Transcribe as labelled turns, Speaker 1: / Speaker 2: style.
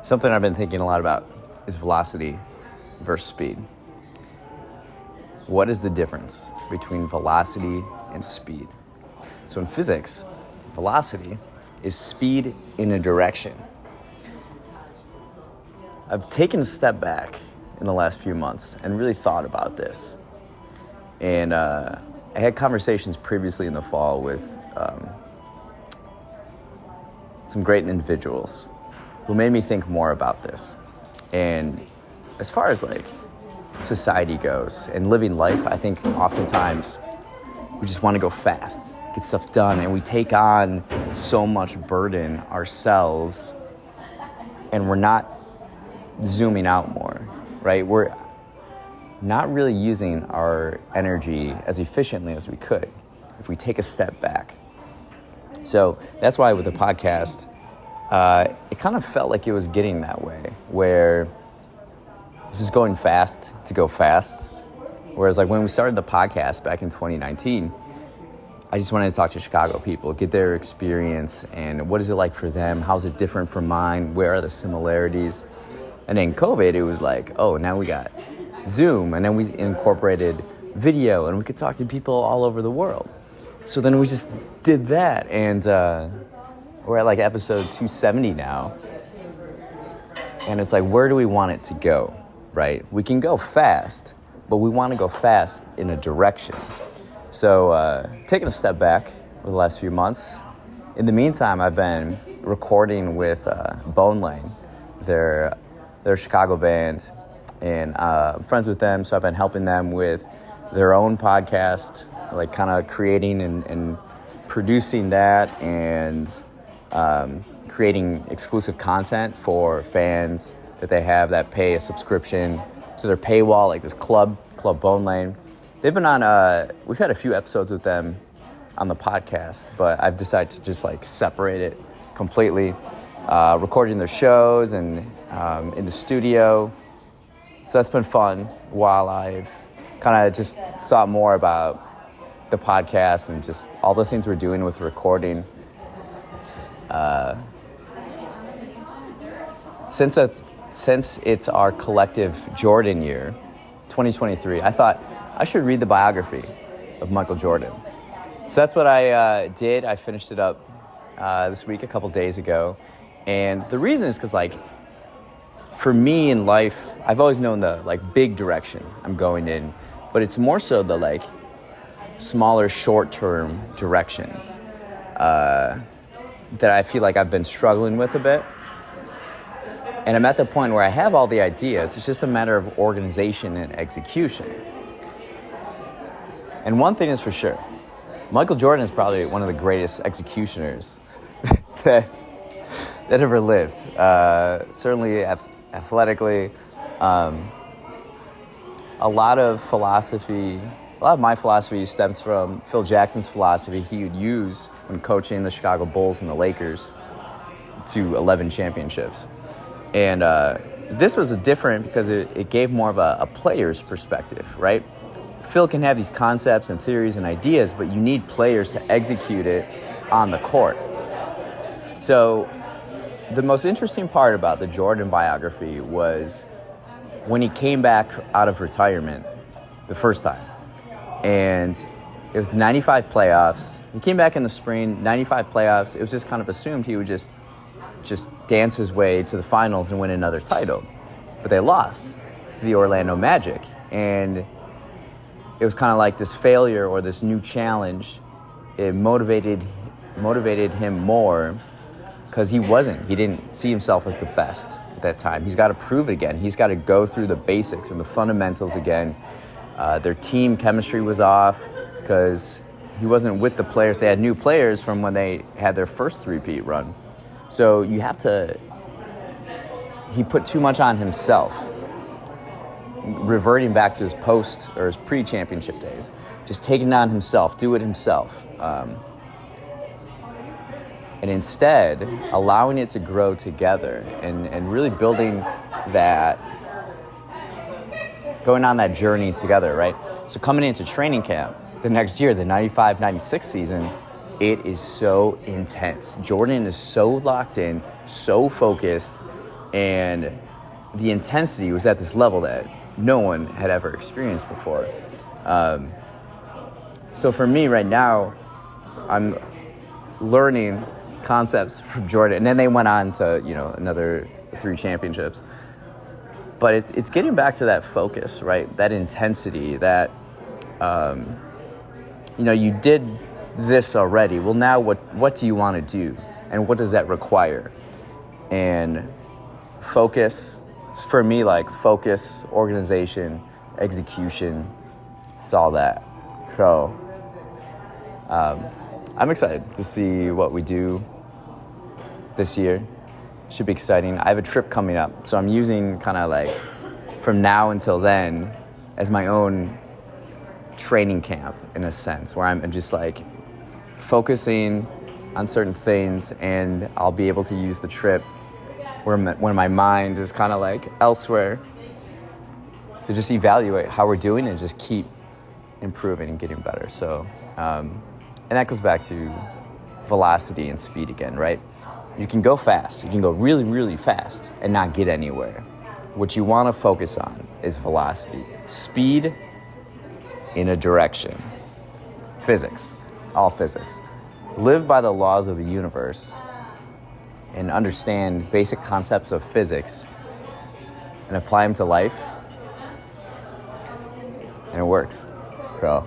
Speaker 1: Something I've been thinking a lot about is velocity versus speed. What is the difference between velocity and speed? So in physics, velocity is speed in a direction. I've taken a step back in the last few months and really thought about this. And I had conversations previously in the fall with some great individuals who made me think more about this. And as far as like society goes and living life, I think oftentimes we just want to go fast, get stuff done, and we take on so much burden ourselves and we're not zooming out more, right? We're not really using our energy as efficiently as we could if we take a step back. So that's why with the podcast, it kind of felt like it was getting that way, where it was just going fast to go fast. Whereas like when we started the podcast back in 2019, I just wanted to talk to Chicago people, get their experience and what is it like for them? How's it different from mine? Where are the similarities? And then COVID, it was like, oh, now we got Zoom, and then we incorporated video, and we could talk to people all over the world. So then we just did that, and we're at like episode 270 now. And it's like, where do we want it to go, right? We can go fast, but we want to go fast in a direction. So taking a step back for the last few months. In the meantime, I've been recording with Bone Lane. They're a Chicago band, and I'm friends with them, so I've been helping them with their own podcast, like kind of creating and producing that, and creating exclusive content for fans that they have that pay a subscription to their paywall, like this Club Bone Lane. They've been on, we've had a few episodes with them on the podcast, but I've decided to just like separate it completely, recording their shows and in the studio. So that's been fun while I've kind of just thought more about the podcast and just all the things we're doing with recording. Since it's our collective Jordan year, 2023, I thought I should read the biography of Michael Jordan. So that's what I did. I finished it up this week, a couple days ago. And the reason is because, like, for me in life, I've always known the, like, big direction I'm going in. But it's more so the, like, smaller, short-term directions that I feel like I've been struggling with a bit. And I'm at the point where I have all the ideas. It's just a matter of organization and execution. And one thing is for sure, Michael Jordan is probably one of the greatest executioners that ever lived. Certainly athletically. A lot of my philosophy stems from Phil Jackson's philosophy he would use when coaching the Chicago Bulls and the Lakers to 11 championships. And this was different because it gave more of a player's perspective, right? Phil can have these concepts and theories and ideas, but you need players to execute it on the court. So the most interesting part about the Jordan biography was when he came back out of retirement the first time. And it was 95 playoffs. He came back in the spring, 95 playoffs. It was just kind of assumed he would just dance his way to the finals and win another title. But they lost to the Orlando Magic. And it was kind of like this failure or this new challenge. It motivated him more because he didn't see himself as the best at that time. He's got to prove it again. He's got to go through the basics and the fundamentals again. Their team chemistry was off because he wasn't with the players. They had new players from when they had their first three-peat run. So he put too much on himself, reverting back to his post or his pre-championship days, just taking it on himself, do it himself. And instead, allowing it to grow together and really building that, going on that journey together, right? So coming into training camp the next year, the 95-96 season, it is so intense. Jordan is so locked in, so focused, And the intensity was at this level that no one had ever experienced before. So for me right now, I'm learning concepts from Jordan, and then they went on to, another 3 championships. But it's getting back to that focus, right? That intensity, that, you did this already. Well, now what do you want to do? And what does that require? And focus, for me, like focus, organization, execution, it's all that. So I'm excited to see what we do this year. Should be exciting. I have a trip coming up, so I'm using kind of like from now until then as my own training camp in a sense, where I'm just like focusing on certain things, and I'll be able to use the trip when my mind is kind of like elsewhere to just evaluate how we're doing and just keep improving and getting better. So, and that goes back to velocity and speed again, right? You can go fast. You can go really, really fast and not get anywhere. What you want to focus on is velocity. Speed in a direction. Physics. All physics. Live by the laws of the universe and understand basic concepts of physics and apply them to life. And it works. So